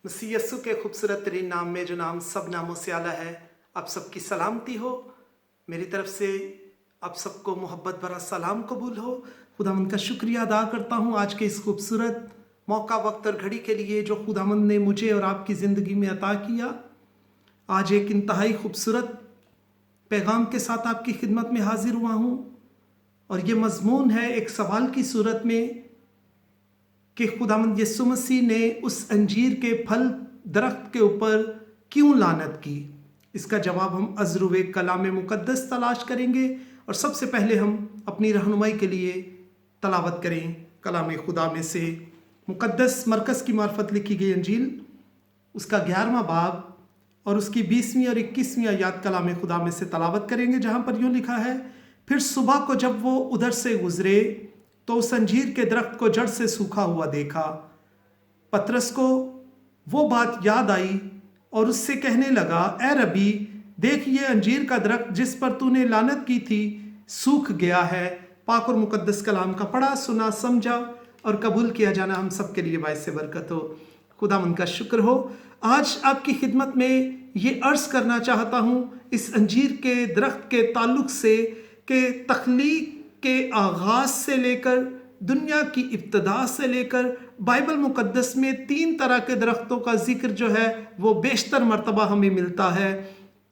मसीह यस्सु के खूबसूरत तरीन नाम में, जो नाम सब नामों से आला है, आप सबकी सलामती हो। मेरी तरफ से आप सबको मोहब्बत भरा सलाम कबूल हो। खुदावंद का शुक्रिया अदा करता हूँ आज के इस खूबसूरत मौका, वक्त और घड़ी के लिए जो खुदावंद ने मुझे और आपकी ज़िंदगी में अता किया। आज एक इंतहाई खूबसूरत पैगाम के साथ आपकी खिदमत में हाजिर हुआ हूँ, और ये मज़मून है एक सवाल की सूरत में कि खुदावंद यीशु मसीह ने उस अंजीर के फल दरख्त के ऊपर क्यों लानत की। इसका जवाब हम अज़रुवे कलाम मुक़द्दस तलाश करेंगे, और सबसे पहले हम अपनी रहनुमाई के लिए तलावत करें कलाम खुदा में से मुक़द्दस मरकज़ की मार्फत लिखी गई अंजील, उसका 11वां बाब और उसकी 20वीं और 21वीं आयत कलाम खुदा में से तलावत करेंगे, जहाँ पर यूँ लिखा है, फिर सुबह को जब वो उधर से गुजरे तो उस अंजीर के दरख्त को जड़ से सूखा हुआ देखा। पतरस को वो बात याद आई और उससे कहने लगा, ए रबी, देख ये अंजीर का दरख्त जिस पर तूने लानत की थी सूख गया है। पाक और मुकद्दस कलाम का पढ़ा, सुना, समझा और कबूल किया जाना हम सब के लिए बाइस बरकत हो। खुदावंद का शुक्र हो। आज आपकी खिदमत में ये अर्ज़ करना चाहता हूँ इस अंजीर के दरख्त के ताल्लुक़ से कि तख्लीक के आगाज़ से लेकर दुनिया की इब्तदा से लेकर बाइबल मुक़द्दस में 3 तरह के दरख्तों का जिक्र जो है वो बेशतर मर्तबा हमें मिलता है।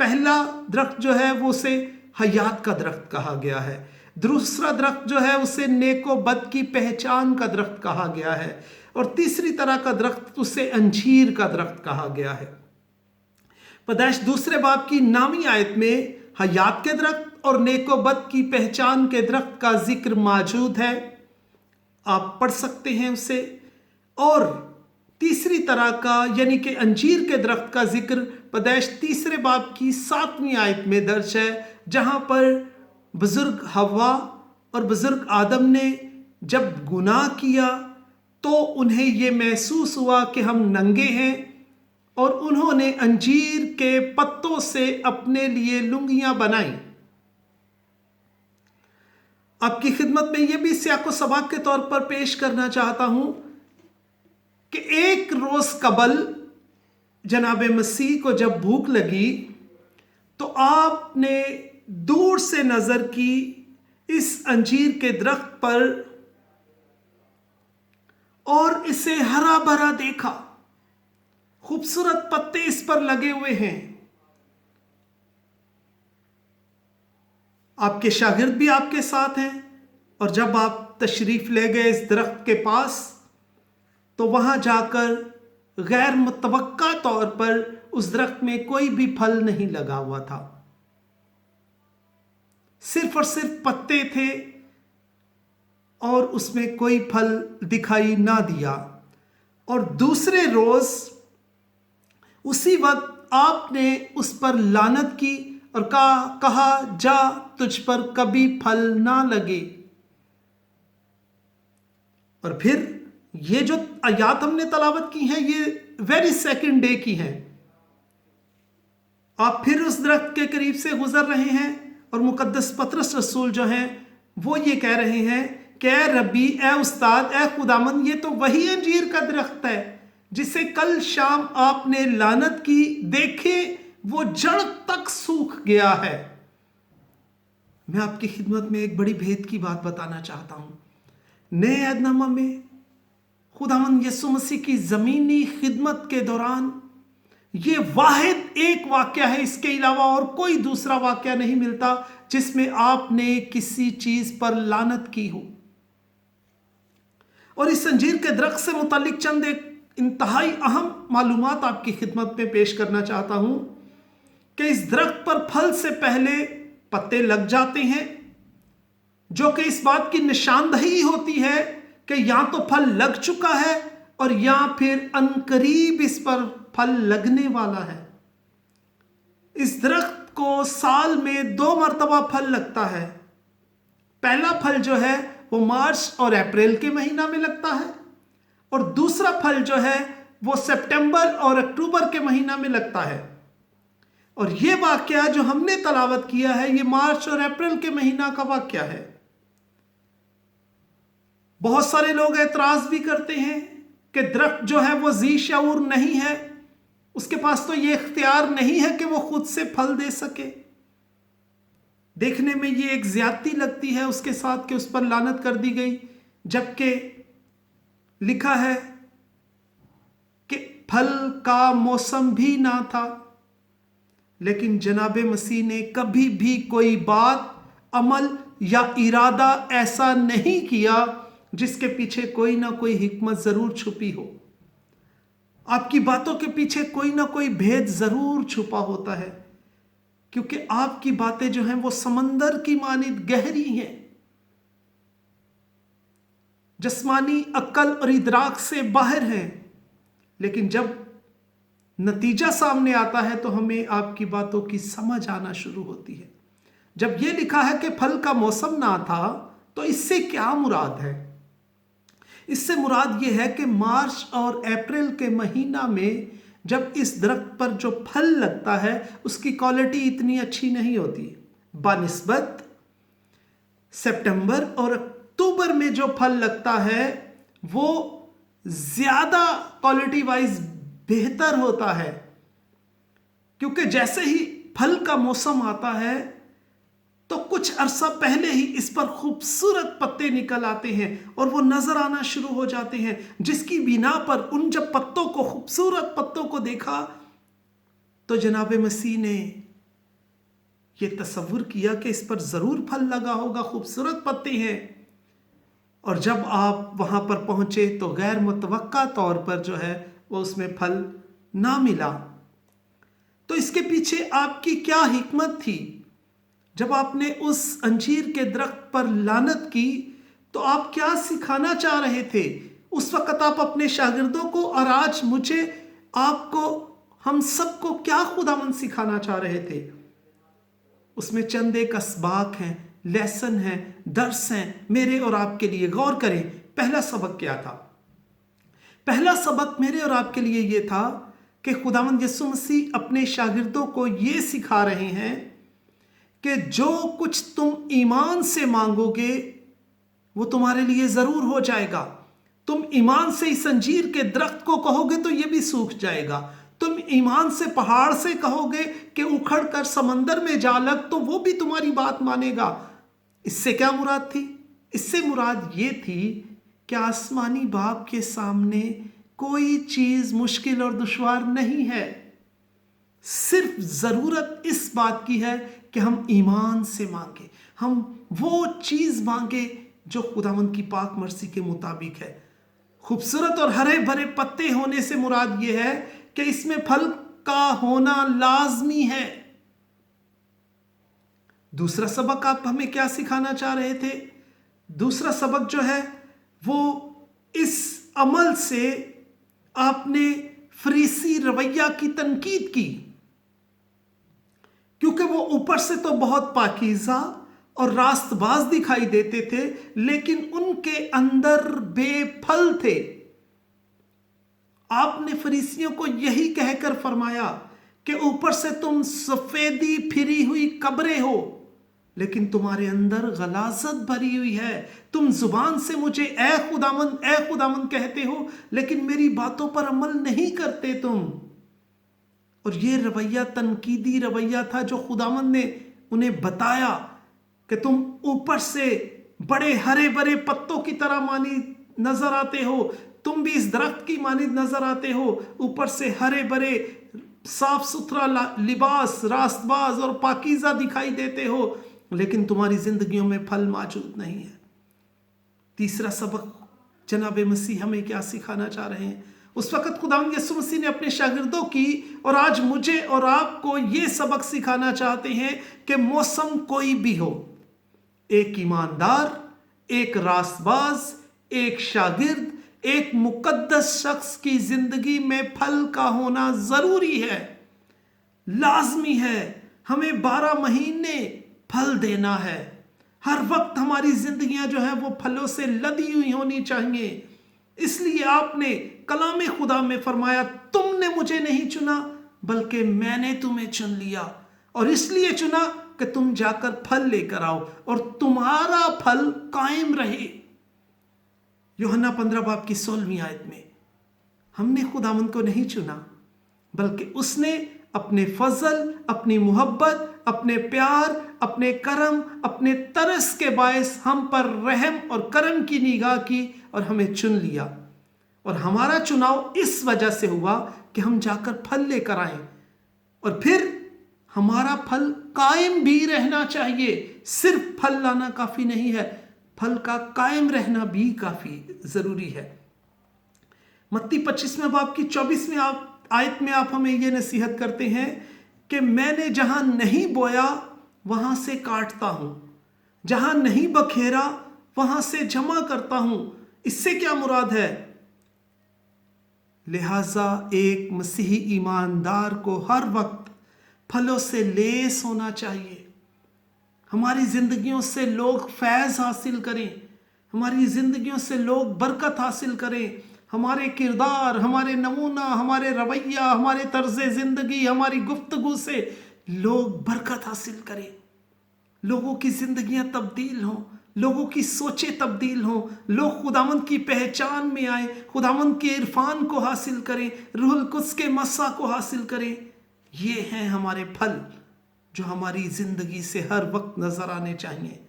पहला दरख्त जो है वो उसे हयात का दरख्त कहा गया है। दूसरा दरख्त जो है उसे नेको बद की पहचान का दरख्त कहा गया है, और तीसरी तरह का दरख्त उसे अंजीर का दरख्त कहा गया है। पैदाइश 2 बाब की 9वीं आयत में हयात के दरख्त और नेकोबत की पहचान के दरख्त का जिक्र मौजूद है, आप पढ़ सकते हैं उसे। और तीसरी तरह का यानी कि अंजीर के दरख्त का जिक्र पैदाइश 3 बाब की 7वीं आयत में दर्ज है, जहां पर बुजुर्ग हव्वा और बुजुर्ग आदम ने जब गुनाह किया तो उन्हें ये महसूस हुआ कि हम नंगे हैं, और उन्होंने अंजीर के पत्तों से अपने लिए लुंगियां बनाई। आपकी खिदमत में यह भी सियाको सबाक के तौर पर पेश करना चाहता हूं कि एक रोज कबल जनाब मसीह को जब भूख लगी तो आपने दूर से नजर की इस अंजीर के दरख्त पर और इसे हरा भरा देखा। खूबसूरत पत्ते इस पर लगे हुए हैं। आपके शागिर्द भी आपके साथ हैं, और जब आप तशरीफ ले गए इस दरख्त के पास तो वहां जाकर गैर मुतवक्का तौर पर उस दरख्त में कोई भी फल नहीं लगा हुआ था, सिर्फ और सिर्फ पत्ते थे और उसमें कोई फल दिखाई ना दिया। और दूसरे रोज उसी वक्त आपने उस पर लानत की और कहा जा तुझ पर कभी फल ना लगे। और फिर ये जो आयात हमने तलावत की है ये वेरी सेकंड डे की है। आप फिर उस दरख्त के करीब से गुजर रहे हैं और मुकद्दस पतरस रसूल जो हैं वो ये कह रहे हैं कि ए रब्बी, ए उस्ताद, ए खुदामंद, ये तो वही अंजीर का दरख्त है जिसे कल शाम आपने लानत की, देखे वो जड़ तक सूख गया है। मैं आपकी खिदमत में एक बड़ी भेद की बात बताना चाहता हूं। नए अहदनामा में खुदावंद यीशु मसीह की ज़मीनी खिदमत के दौरान ये वाहिद एक वाक़या है, इसके अलावा और कोई दूसरा वाक़या नहीं मिलता जिसमें आपने किसी चीज़ पर लानत की हो। और इस अंजीर के दरख्त से मुतालिक चंद एक इंतहाई अहम मालूमात आपकी खिदमत में पेश करना चाहता हूं कि इस दरख्त पर फल से पहले पत्ते लग जाते हैं, जो कि इस बात की निशानदही होती है कि या तो फल लग चुका है और या फिर अनकरीब इस पर फल लगने वाला है। इस दरख्त को साल में 2 मरतबा फल लगता है। पहला फल जो है वो मार्च और अप्रैल के महीना में लगता है, और दूसरा फल जो है वो सितंबर और अक्टूबर के महीना में लगता है। और ये वाक़या जो हमने तलावत किया है ये मार्च और अप्रैल के महीना का वाक़या है। बहुत सारे लोग एतराज़ भी करते हैं کہ درخت جو ہے وہ ذی شعور نہیں ہے، اس کے پاس تو یہ اختیار نہیں ہے کہ وہ خود سے پھل دے سکے۔ دیکھنے میں یہ ایک زیادتی لگتی ہے اس کے ساتھ کہ اس پر لعنت کر دی گئی، جبکہ لکھا ہے کہ پھل کا موسم بھی نہ تھا۔ لیکن جناب مسیح نے کبھی بھی کوئی بات، عمل یا ارادہ ایسا نہیں کیا جس کے پیچھے کوئی نہ کوئی حکمت ضرور چھپی ہو۔ آپ کی باتوں کے پیچھے کوئی نہ کوئی بھید ضرور چھپا ہوتا ہے، کیونکہ آپ کی باتیں جو ہیں وہ سمندر کی مانند گہری ہیں، جسمانی عقل اور ادراک سے باہر ہیں، لیکن جب نتیجہ سامنے آتا ہے تو ہمیں آپ کی باتوں کی سمجھ آنا شروع ہوتی ہے۔ جب یہ لکھا ہے کہ پھل کا موسم نہ تھا تو اس سے کیا مراد ہے؟ اس سے مراد یہ ہے کہ مارچ اور اپریل کے مہینہ میں جب اس درخت پر جو پھل لگتا ہے اس کی کوالٹی اتنی اچھی نہیں ہوتی، بنسبت سپٹمبر اور اکتوبر میں جو پھل لگتا ہے وہ زیادہ کوالٹی وائز بہتر ہوتا ہے، کیونکہ جیسے ہی پھل کا موسم آتا ہے تو کچھ عرصہ پہلے ہی اس پر خوبصورت پتے نکل آتے ہیں اور وہ نظر آنا شروع ہو جاتے ہیں، جس کی بنا پر ان جب پتوں کو، خوبصورت پتوں کو دیکھا تو جناب مسیح نے یہ تصور کیا کہ اس پر ضرور پھل لگا ہوگا، خوبصورت پتے ہیں۔ اور جب آپ وہاں پر پہنچے تو غیر متوقع طور پر جو ہے وہ اس میں پھل نہ ملا۔ تو اس کے پیچھے آپ کی کیا حکمت تھی؟ جب آپ نے اس انجیر کے درخت پر لعنت کی تو آپ کیا سکھانا چاہ رہے تھے؟ اس وقت آپ اپنے شاگردوں کو اور آج مجھے، آپ کو، ہم سب کو کیا خداوند سکھانا چاہ رہے تھے؟ اس میں چند ایک اسباق ہیں، لیسن ہیں، درس ہیں میرے اور آپ کے لیے۔ غور کریں، پہلا سبق کیا تھا؟ پہلا سبق میرے اور آپ کے لیے یہ تھا کہ خداوند یسوع مسیح اپنے شاگردوں کو یہ سکھا رہے ہیں کہ جو کچھ تم ایمان سے مانگو گے وہ تمہارے لیے ضرور ہو جائے گا۔ تم ایمان سے اس انجیر کے درخت کو کہو گے تو یہ بھی سوکھ جائے گا۔ تم ایمان سے پہاڑ سے کہو گے کہ اکھڑ کر سمندر میں جا لگ تو وہ بھی تمہاری بات مانے گا۔ اس سے کیا مراد تھی؟ اس سے مراد یہ تھی کہ آسمانی باپ کے سامنے کوئی چیز مشکل اور دشوار نہیں ہے، صرف ضرورت اس بات کی ہے کہ ہم ایمان سے مانگیں، ہم وہ چیز مانگیں جو خداوند کی پاک مرضی کے مطابق ہے۔ خوبصورت اور ہرے بھرے پتے ہونے سے مراد یہ ہے کہ اس میں پھل کا ہونا لازمی ہے۔ دوسرا سبق آپ ہمیں کیا سکھانا چاہ رہے تھے؟ دوسرا سبق جو ہے وہ اس عمل سے آپ نے فریسی رویہ کی تنقید کی، کیونکہ وہ اوپر سے تو بہت پاکیزہ اور راست باز دکھائی دیتے تھے لیکن ان کے اندر بے پھل تھے۔ آپ نے فریسیوں کو یہی کہہ کر فرمایا کہ اوپر سے تم سفیدی پھری ہوئی قبریں ہو لیکن تمہارے اندر غلاظت بھری ہوئی ہے۔ تم زبان سے مجھے اے خداوند، اے خداوند کہتے ہو لیکن میری باتوں پر عمل نہیں کرتے تم۔ اور یہ رویہ تنقیدی رویہ تھا جو خداوند نے انہیں بتایا کہ تم اوپر سے بڑے ہرے بھرے پتوں کی طرح مانند نظر آتے ہو، تم بھی اس درخت کی مانند نظر آتے ہو، اوپر سے ہرے بھرے صاف ستھرا لباس، راست باز اور پاکیزہ دکھائی دیتے ہو لیکن تمہاری زندگیوں میں پھل موجود نہیں ہے۔ تیسرا سبق جناب مسیح ہمیں کیا سکھانا چاہ رہے ہیں؟ اس وقت خداوند یسوع مسیح نے اپنے شاگردوں کی اور آج مجھے اور آپ کو یہ سبق سکھانا چاہتے ہیں کہ موسم کوئی بھی ہو، ایک ایماندار، ایک راست باز، ایک شاگرد، ایک مقدس شخص کی زندگی میں پھل کا ہونا ضروری ہے، لازمی ہے۔ ہمیں 12 مہینے پھل دینا ہے۔ ہر وقت ہماری زندگیاں جو ہیں وہ پھلوں سے لدی ہوئی ہونی چاہیے۔ اس لیے آپ نے کلام خدا میں فرمایا، تم نے مجھے نہیں چنا بلکہ میں نے تمہیں چن لیا، اور اس لیے چنا کہ تم جا کر پھل لے کر آؤ اور تمہارا پھل قائم رہے۔ یوحنا 15 باب کی 16ویں آیت میں हमने खुदावंद को नहीं चुना, बल्कि उसने अपने फजल, अपनी मोहब्बत, अपने प्यार, अपने करम, अपने तरस के बायस हम पर रहम और करम की निगाह की और हमें चुन लिया। और हमारा चुनाव इस वजह से हुआ कि हम जाकर फल लेकर आए, और फिर हमारा फल कायम भी रहना चाहिए। सिर्फ फल लाना काफी नहीं है, फल का कायम रहना भी काफी जरूरी है। मत्ती 25वें बाब की 24वीं आयत में आप हमें यह नसीहत करते हैं कि मैंने जहां नहीं बोया वहां से काटता हूं, जहां नहीं बखेरा वहां से जमा करता हूं। इससे क्या मुराद है? लिहाजा एक मसीही ईमानदार को हर वक्त फलों से लेस होना चाहिए। हमारी जिंदगियों से लोग फैज़ हासिल करें, हमारी जिंदगियों से लोग बरकत हासिल करें। हमारे किरदार, हमारे नमूना, हमारे रवैया, हमारे तर्ज जिंदगी, हमारी गुफ्तगू से लोग बरकत हासिल करें, लोगों की जिंदगियां तब्दील हों, लोगों की सोचें तब्दील हों, लोग खुदावंद की पहचान में आए, खुदावंद के इरफान को हासिल करें, रूहुल कुद्स के मस्सा को हासिल करें। ये हैं हमारे फल जो हमारी ज़िंदगी से हर वक्त नज़र आने चाहिए।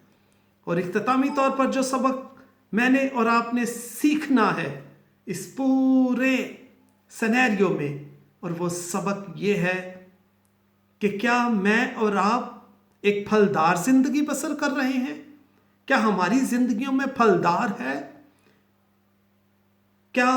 और इख्तितामी तौर पर जो सबक मैंने और आपने सीखना है इस पूरे सिनेरियो में, और वो सबक ये है कि क्या मैं और आप एक फलदार ज़िंदगी बसर कर रहे हैं? क्या हमारी ज़िंदगियों में फलदार है? क्या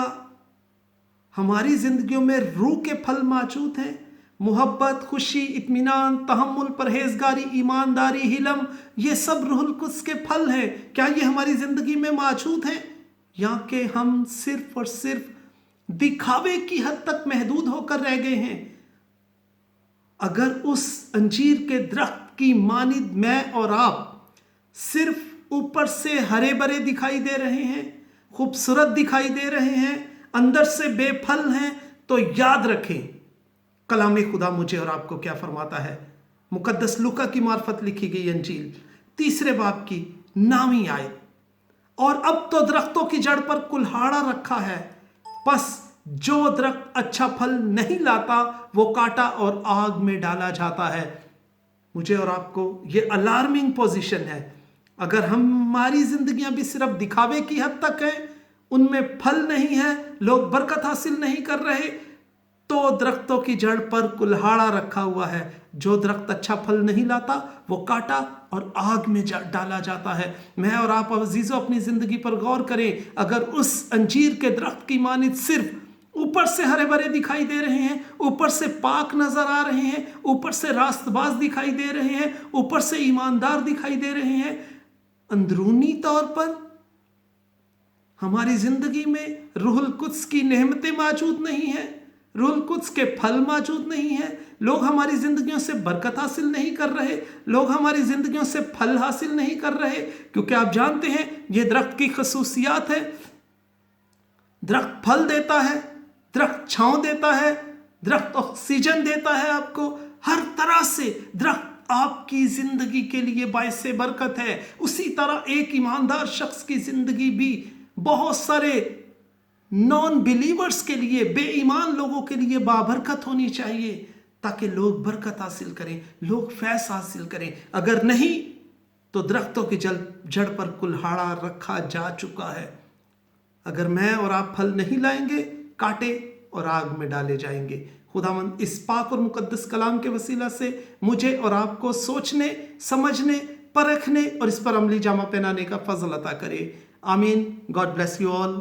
हमारी ज़िंदगियों में रूह के फल मौजूद हैं? मोहब्बत, खुशी, इत्मीनान, तहम्मुल, परहेजगारी, ईमानदारी, हिलम, ये सब रूहुल कुद्स के फल हैं। क्या ये हमारी ज़िंदगी में मौजूद हैं, या कि हम सिर्फ और सिर्फ दिखावे की हद तक महदूद होकर रह गए हैं? अगर उस अंजीर के दरख्त की मानिद मैं और आप सिर्फ ऊपर से हरे भरे दिखाई दे रहे हैं, खूबसूरत दिखाई दे रहे हैं, अंदर से बेफल हैं, तो याद रखें कलाम खुदा मुझे और आपको क्या फरमाता है। मुकद्दस लूका की मार्फत लिखी गई अंजील 3 बाब की 9वीं आयत। और अब तो दरख्तों की जड़ पर कुल्हाड़ा रखा है, बस जो दरख्त अच्छा फल नहीं लाता वो काटा और आग में डाला जाता है। मुझे और आपको ये अलार्मिंग पोजीशन है। अगर हमारी जिंदगियां भी सिर्फ दिखावे की हद तक हैं, उनमें फल नहीं है, लोग बरकत हासिल नहीं कर रहे, तो दरख्तों की जड़ पर कुल्हाड़ा रखा हुआ है। जो दरख्त अच्छा फल नहीं लाता वो काटा और आग में डाला जाता है। मैं और आप अजीजों अपनी जिंदगी पर गौर करें। अगर उस अंजीर के दरख्त की मानिद सिर्फ ऊपर से हरे भरे दिखाई दे रहे हैं, ऊपर से पाक नजर आ रहे हैं, ऊपर से रास्तबाज दिखाई दे रहे हैं, ऊपर से ईमानदार दिखाई दे रहे हैं, अंदरूनी तौर पर हमारी जिंदगी में रूहुल कुद्स की नेमतें मौजूद नहीं है, रूहुल कुद्स के फल मौजूद नहीं है, लोग हमारी जिंदगियों से बरकत हासिल नहीं कर रहे, लोग हमारी जिंदगियों से फल हासिल नहीं कर रहे। क्योंकि आप जानते हैं ये दरख्त की खसूसियात है। दरख्त फल देता है, दरख्त छांव देता है, दरख्त ऑक्सीजन देता है आपको, हर तरह से दरख्त आपकी जिंदगी के लिए बायस बरकत है। उसी तरह एक ईमानदार शख्स की जिंदगी भी बहुत सारे नॉन बिलीवर्स के लिए, बेईमान लोगों के लिए बाबरकत होनी चाहिए, ताकि लोग बरकत हासिल करें, लोग फैज हासिल करें। अगर नहीं तो दरख्तों की जड़ पर कुल्हाड़ा रखा जा चुका है। अगर मैं और आप फल नहीं लाएंगे, काटे और आग में डाले जाएंगे। खुदावंद इस पाक और मुकद्दस कलाम के वसीला से मुझे और आपको सोचने, समझने, परखने और इस पर अमली जामा पहनाने का फजल अता करे। आमीन। God bless you all.